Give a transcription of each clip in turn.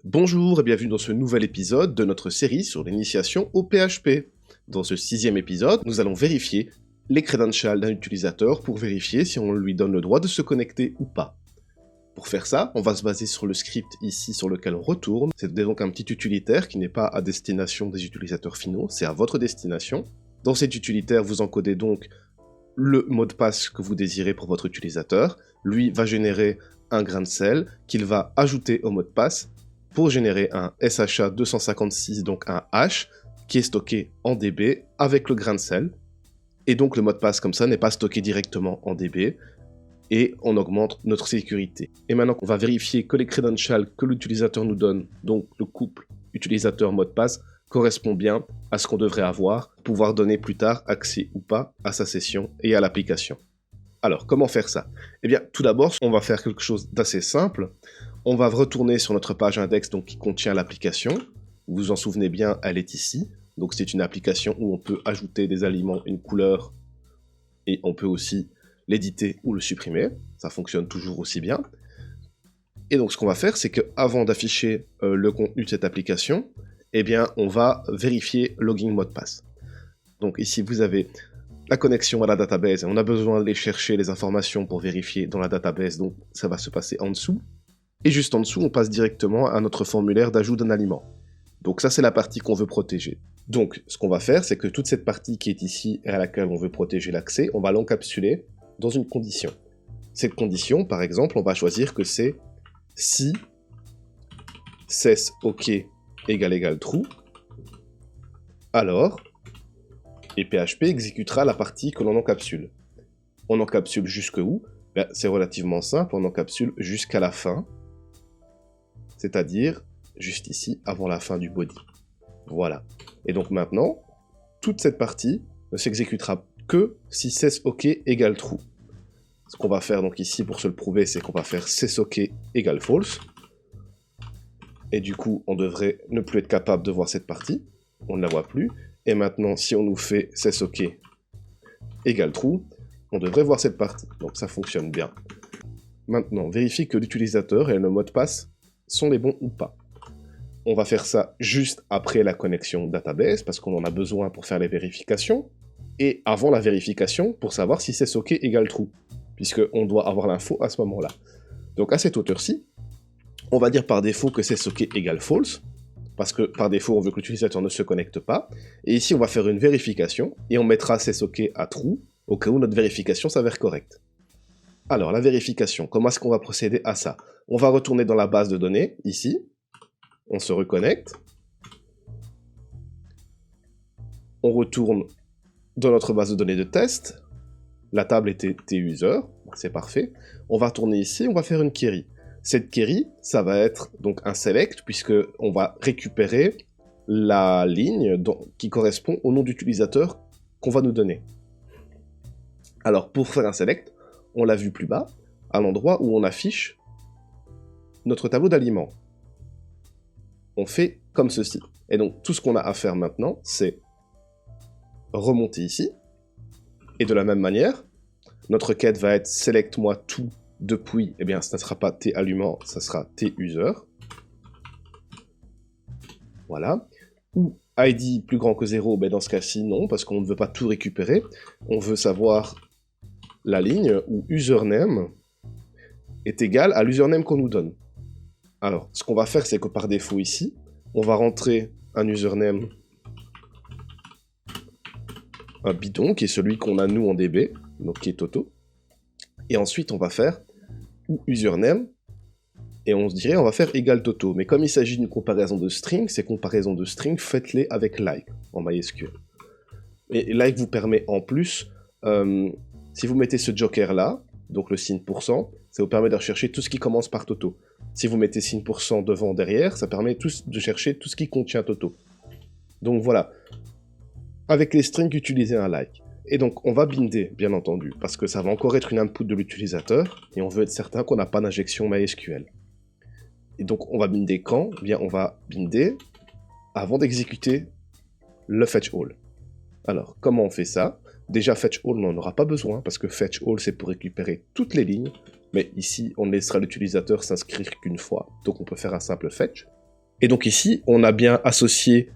Bonjour et bienvenue dans ce nouvel épisode de notre série sur l'initiation au PHP. Dans ce 6e épisode, nous allons vérifier les credentials d'un utilisateur pour vérifier si on lui donne le droit de se connecter ou pas. Pour faire ça, on va se baser sur le script ici sur lequel on retourne. C'est donc un petit utilitaire qui n'est pas à destination des utilisateurs finaux, c'est à votre destination. Dans cet utilitaire, vous encodez donc le mot de passe que vous désirez pour votre utilisateur. Lui va générer un grain de sel qu'il va ajouter au mot de passe pour générer un SHA-256, donc un hash, qui est stocké en DB avec le grain de sel. Et donc le mot de passe comme ça n'est pas stocké directement en DB, et on augmente notre sécurité. Et maintenant qu'on va vérifier que les credentials que l'utilisateur nous donne, donc le couple utilisateur-mot de passe, correspond bien à ce qu'on devrait avoir, pour pouvoir donner plus tard accès ou pas à sa session et à l'application. Alors, comment faire ça? Eh bien, tout d'abord, on va faire quelque chose d'assez simple. On va retourner sur notre page index donc, qui contient l'application. Vous vous en souvenez bien, elle est ici. Donc c'est une application où on peut ajouter des aliments, une couleur, et on peut aussi l'éditer ou le supprimer. Ça fonctionne toujours aussi bien. Et donc ce qu'on va faire, c'est qu'avant d'afficher le contenu de cette application, eh bien, on va vérifier login mot de passe. Donc ici, vous avez la connexion à la database. On a besoin d'aller chercher les informations pour vérifier dans la database, donc ça va se passer en dessous. Et juste en dessous, on passe directement à notre formulaire d'ajout d'un aliment. Donc ça, c'est la partie qu'on veut protéger. Donc, ce qu'on va faire, c'est que toute cette partie qui est ici et à laquelle on veut protéger l'accès, on va l'encapsuler dans une condition. Cette condition, par exemple, on va choisir que c'est si cess OK égale true, alors, et PHP exécutera la partie que l'on encapsule. On encapsule jusque où? Ben, c'est relativement simple, on encapsule jusqu'à la fin, c'est-à-dire juste ici, avant la fin du body. Voilà. Et donc maintenant, toute cette partie ne s'exécutera que si cessOK égale true. Ce qu'on va faire donc ici pour se le prouver, c'est qu'on va faire cessOK égale false. Et du coup, on devrait ne plus être capable de voir cette partie. On ne la voit plus. Et maintenant, si on nous fait cessOK égale true, on devrait voir cette partie. Donc ça fonctionne bien. Maintenant, vérifie que l'utilisateur et le mot de passe sont les bons ou pas. On va faire ça juste après la connexion database, parce qu'on en a besoin pour faire les vérifications, et avant la vérification, pour savoir si cessOK égale true, puisqu'on doit avoir l'info à ce moment-là. Donc à cette hauteur-ci, on va dire par défaut que cessOK égale false, parce que par défaut, on veut que l'utilisateur ne se connecte pas, et ici, on va faire une vérification, et on mettra cessOK à true, au cas où notre vérification s'avère correcte. Alors, la vérification, comment est-ce qu'on va procéder à ça? On va retourner dans la base de données, ici, on se reconnecte, on retourne dans notre base de données de test, la table était tuser, c'est parfait, on va retourner ici, on va faire une query. Cette query, ça va être donc un select, puisqu'on va récupérer la ligne qui correspond au nom d'utilisateur qu'on va nous donner. Alors, pour faire un select, on l'a vu plus bas, à l'endroit où on affiche notre tableau d'aliments. On fait comme ceci. Et donc, tout ce qu'on a à faire maintenant, c'est remonter ici, et de la même manière, notre quête va être select-moi tout depuis, eh bien, ça ne sera pas t-aliment, ça sera t-user. Voilà. Ou id plus grand que 0, ben dans ce cas-ci, non, parce qu'on ne veut pas tout récupérer. On veut savoir la ligne où username est égal à l'username qu'on nous donne. Alors, ce qu'on va faire, c'est que par défaut ici, on va rentrer un username, un bidon, qui est celui qu'on a nous en DB, donc qui est Toto. Et ensuite, on va faire username, et on se dirait, on va faire égal Toto. Mais comme il s'agit d'une comparaison de string, ces comparaisons de string, faites-les avec like, en MySQL. Et like vous permet en plus, si vous mettez ce joker-là, donc le signe %, ça vous permet de rechercher tout ce qui commence par Toto. Si vous mettez signe % devant, derrière, ça permet de chercher tout ce qui contient Toto. Donc voilà. Avec les strings, utilisez un like. Et donc, on va binder, bien entendu, parce que ça va encore être une input de l'utilisateur, et on veut être certain qu'on n'a pas d'injection MySQL. Et donc, on va binder quand? Eh bien, on va binder avant d'exécuter le fetch all. Alors, comment on fait ça? Déjà, fetch all, on n'en aura pas besoin, parce que fetch all, c'est pour récupérer toutes les lignes, mais ici, on ne laissera l'utilisateur s'inscrire qu'une fois, donc on peut faire un simple fetch. Et donc ici, on a bien associé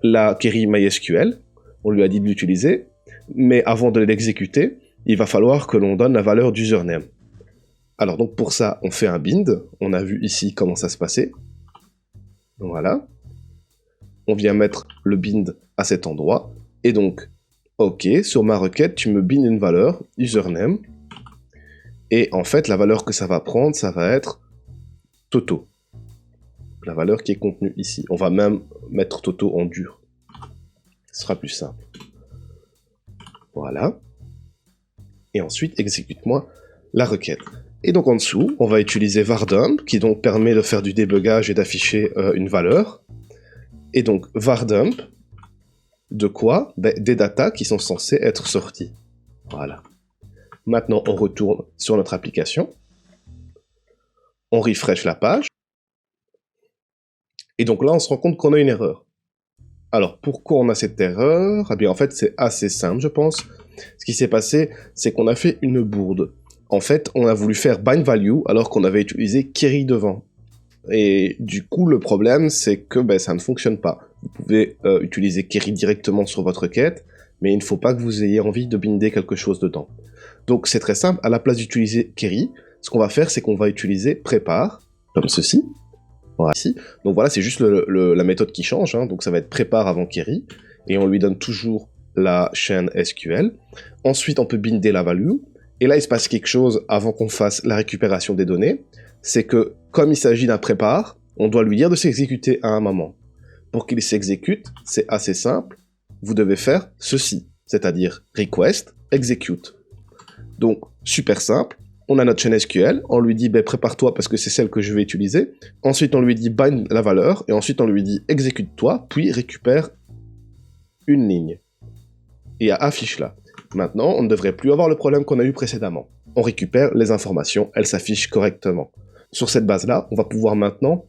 la query MySQL, on lui a dit de l'utiliser, mais avant de l'exécuter, il va falloir que l'on donne la valeur d'username. Alors donc pour ça, on fait un bind, on a vu ici comment ça se passait. Voilà. On vient mettre le bind à cet endroit, et donc, ok, sur ma requête, tu me binds une valeur, username, et en fait, la valeur que ça va prendre, ça va être Toto. La valeur qui est contenue ici. On va même mettre Toto en dur. Ce sera plus simple. Voilà. Et ensuite, exécute-moi la requête. Et donc en dessous, on va utiliser vardump, qui donc permet de faire du débugage et d'afficher une valeur. Et donc vardump, de quoi? Des datas qui sont censées être sorties. Voilà. Maintenant, on retourne sur notre application. On refresh la page. Et donc là, on se rend compte qu'on a une erreur. Alors, pourquoi on a cette erreur? Eh bien, en fait, c'est assez simple, je pense. Ce qui s'est passé, c'est qu'on a fait une bourde. En fait, on a voulu faire bind value alors qu'on avait utilisé query devant. Et du coup, le problème, c'est que ça ne fonctionne pas. Vous pouvez utiliser query directement sur votre requête, mais il ne faut pas que vous ayez envie de binder quelque chose dedans. Donc, c'est très simple. À la place d'utiliser query, ce qu'on va faire, c'est qu'on va utiliser prépare, comme ceci. Voilà, ici. Donc voilà, c'est juste la méthode qui change, hein. Donc ça va être prépare avant query, et on lui donne toujours la chaîne SQL. Ensuite, on peut binder la value, et là, il se passe quelque chose avant qu'on fasse la récupération des données, c'est que, comme il s'agit d'un prépare, on doit lui dire de s'exécuter à un moment. Pour qu'il s'exécute, c'est assez simple, vous devez faire ceci, c'est-à-dire request, execute. Donc, super simple. On a notre chaîne SQL, on lui dit prépare-toi parce que c'est celle que je vais utiliser. Ensuite, on lui dit bind la valeur, et ensuite on lui dit exécute-toi, puis récupère une ligne. Et affiche-la. Maintenant, on ne devrait plus avoir le problème qu'on a eu précédemment. On récupère les informations, elles s'affichent correctement. Sur cette base-là, on va pouvoir maintenant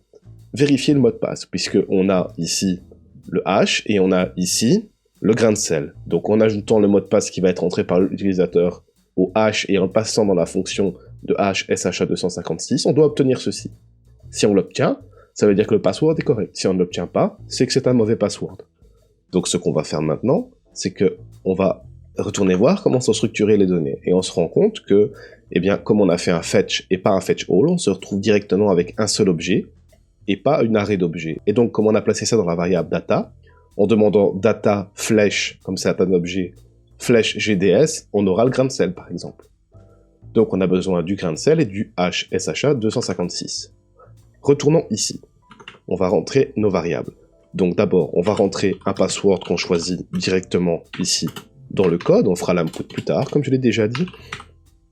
vérifier le mot de passe, puisqu'on a ici le hash et on a ici le grain de sel. Donc en ajoutant le mot de passe qui va être entré par l'utilisateur au hash et en passant dans la fonction de hash SHA-256, on doit obtenir ceci. Si on l'obtient, ça veut dire que le password est correct. Si on ne l'obtient pas, c'est que c'est un mauvais password. Donc ce qu'on va faire maintenant, c'est que on va retourner voir comment sont structurées les données. Et on se rend compte que, comme on a fait un fetch et pas un fetch all, on se retrouve directement avec un seul objet et pas une array d'objets. Et donc, comme on a placé ça dans la variable data, en demandant data flèche, comme c'est un objet, flèche GDS, on aura le grain de sel, par exemple. Donc, on a besoin du grain de sel et du hash SHA-256. Retournons ici. On va rentrer nos variables. Donc, d'abord, on va rentrer un password qu'on choisit directement ici dans le code. On fera l'input plus tard, comme je l'ai déjà dit.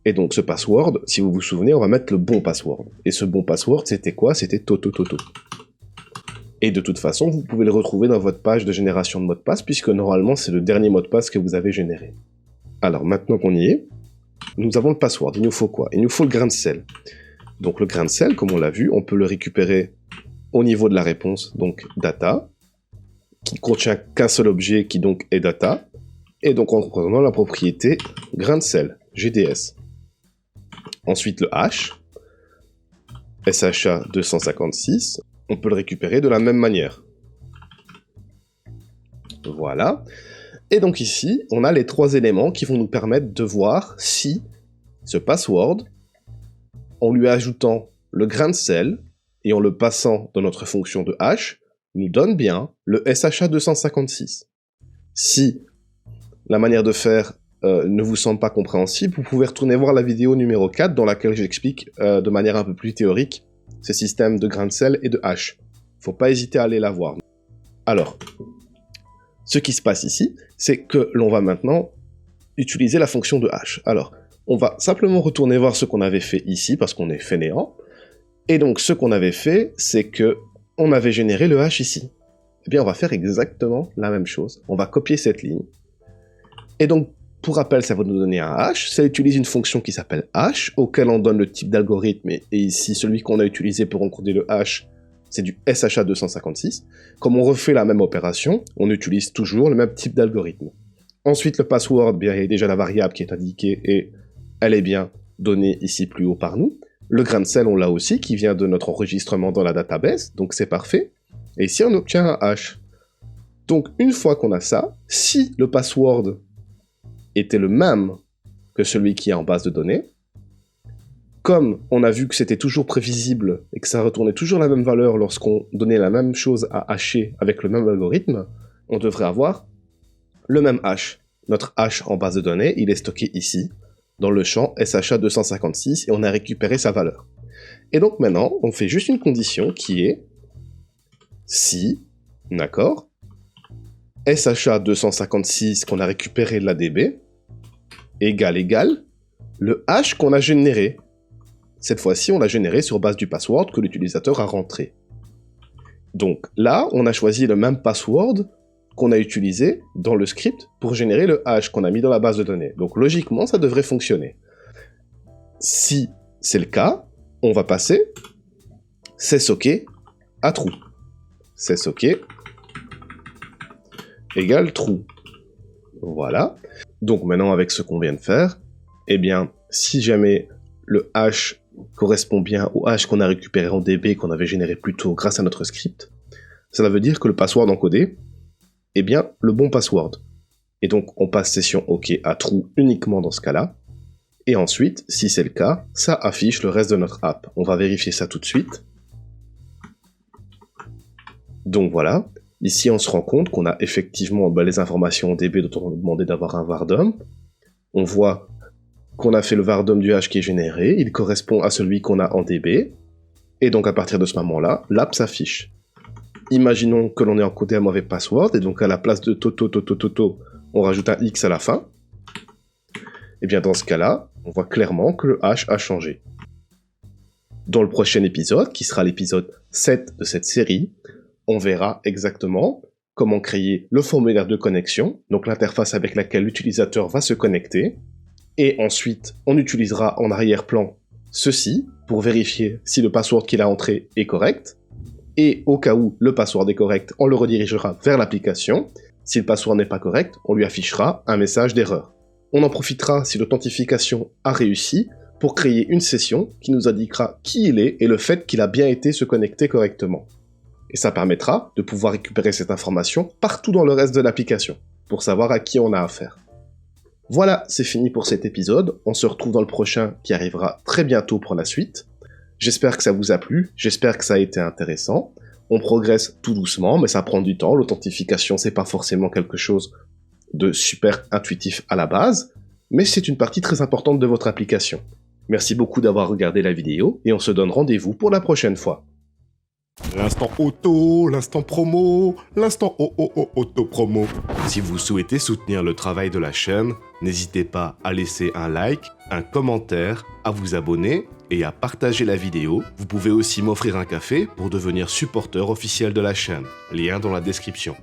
Et donc, ce password, si vous vous souvenez, on va mettre le bon password. Et ce bon password, c'était quoi? C'était Toto. Et de toute façon, vous pouvez le retrouver dans votre page de génération de mot de passe, puisque normalement, c'est le dernier mot de passe que vous avez généré. Alors, maintenant qu'on y est, nous avons le password. Il nous faut quoi? Il nous faut le grain de sel. Donc, le grain de sel, comme on l'a vu, on peut le récupérer au niveau de la réponse, donc data, qui contient qu'un seul objet, qui donc est data, et donc en reprenant la propriété grain de sel, GDS. Ensuite, le hash, SHA-256, on peut le récupérer de la même manière. Voilà. Et donc ici, on a les trois éléments qui vont nous permettre de voir si ce password, en lui ajoutant le grain de sel et en le passant dans notre fonction de hash, nous donne bien le SHA-256. Si la manière de faire ne vous semble pas compréhensible, vous pouvez retourner voir la vidéo numéro 4 dans laquelle j'explique de manière un peu plus théorique ces systèmes de grain de sel et de hash. Faut pas hésiter à aller la voir. Alors, ce qui se passe ici, c'est que l'on va maintenant utiliser la fonction de hash. Alors, on va simplement retourner voir ce qu'on avait fait ici, parce qu'on est fainéant. Et donc, ce qu'on avait fait, c'est que on avait généré le hash ici. Eh bien, on va faire exactement la même chose. On va copier cette ligne. Et donc, pour rappel, ça va nous donner un hash. Ça utilise une fonction qui s'appelle hash, auquel on donne le type d'algorithme. Et ici, celui qu'on a utilisé pour encoder le hash, c'est du SHA-256. Comme on refait la même opération, on utilise toujours le même type d'algorithme. Ensuite, le password, bien, il y a déjà la variable qui est indiquée et elle est bien donnée ici plus haut par nous. Le grain de sel, on l'a aussi, qui vient de notre enregistrement dans la database, donc c'est parfait. Et ici, on obtient un hash. Donc, une fois qu'on a ça, si le password était le même que celui qui est en base de données, comme on a vu que c'était toujours prévisible et que ça retournait toujours la même valeur lorsqu'on donnait la même chose à hasher avec le même algorithme, on devrait avoir le même hash. Notre hash en base de données, il est stocké ici, dans le champ SHA-256, et on a récupéré sa valeur. Et donc maintenant, on fait juste une condition qui est si, d'accord, SHA-256 qu'on a récupéré de la DB, égale le hash qu'on a généré. Cette fois-ci, on l'a généré sur base du password que l'utilisateur a rentré. Donc là, on a choisi le même password qu'on a utilisé dans le script pour générer le hash qu'on a mis dans la base de données. Donc logiquement, ça devrait fonctionner. Si c'est le cas, on va passer OK à true. OK égale true. Voilà. Donc maintenant, avec ce qu'on vient de faire, eh bien, si jamais le hash correspond bien au hash qu'on a récupéré en DB qu'on avait généré plus tôt grâce à notre script, cela veut dire que le password encodé est bien le bon password. Et donc, on passe session OK à true uniquement dans ce cas-là. Et ensuite, si c'est le cas, ça affiche le reste de notre app. On va vérifier ça tout de suite. Donc voilà. Ici, on se rend compte qu'on a effectivement les informations en DB dont on a demandé d'avoir un vardom. On voit qu'on a fait le vardom du hash qui est généré. Il correspond à celui qu'on a en DB. Et donc, à partir de ce moment-là, l'app s'affiche. Imaginons que l'on ait encodé un mauvais password, et donc à la place de toto, on rajoute un X à la fin. Et bien dans ce cas-là, on voit clairement que le hash a changé. Dans le prochain épisode, qui sera l'épisode 7 de cette série, on verra exactement comment créer le formulaire de connexion, donc l'interface avec laquelle l'utilisateur va se connecter, et ensuite on utilisera en arrière-plan ceci pour vérifier si le password qu'il a entré est correct, et au cas où le password est correct, on le redirigera vers l'application. Si le password n'est pas correct, on lui affichera un message d'erreur. On en profitera si l'authentification a réussi pour créer une session qui nous indiquera qui il est et le fait qu'il a bien été se connecter correctement. Et ça permettra de pouvoir récupérer cette information partout dans le reste de l'application, pour savoir à qui on a affaire. Voilà, c'est fini pour cet épisode. On se retrouve dans le prochain qui arrivera très bientôt pour la suite. J'espère que ça vous a plu, j'espère que ça a été intéressant. On progresse tout doucement, mais ça prend du temps. L'authentification, c'est pas forcément quelque chose de super intuitif à la base, mais c'est une partie très importante de votre application. Merci beaucoup d'avoir regardé la vidéo, et on se donne rendez-vous pour la prochaine fois. L'instant auto, l'instant promo, l'instant auto promo. Si vous souhaitez soutenir le travail de la chaîne, n'hésitez pas à laisser un like, un commentaire, à vous abonner et à partager la vidéo. Vous pouvez aussi m'offrir un café pour devenir supporter officiel de la chaîne. Lien dans la description.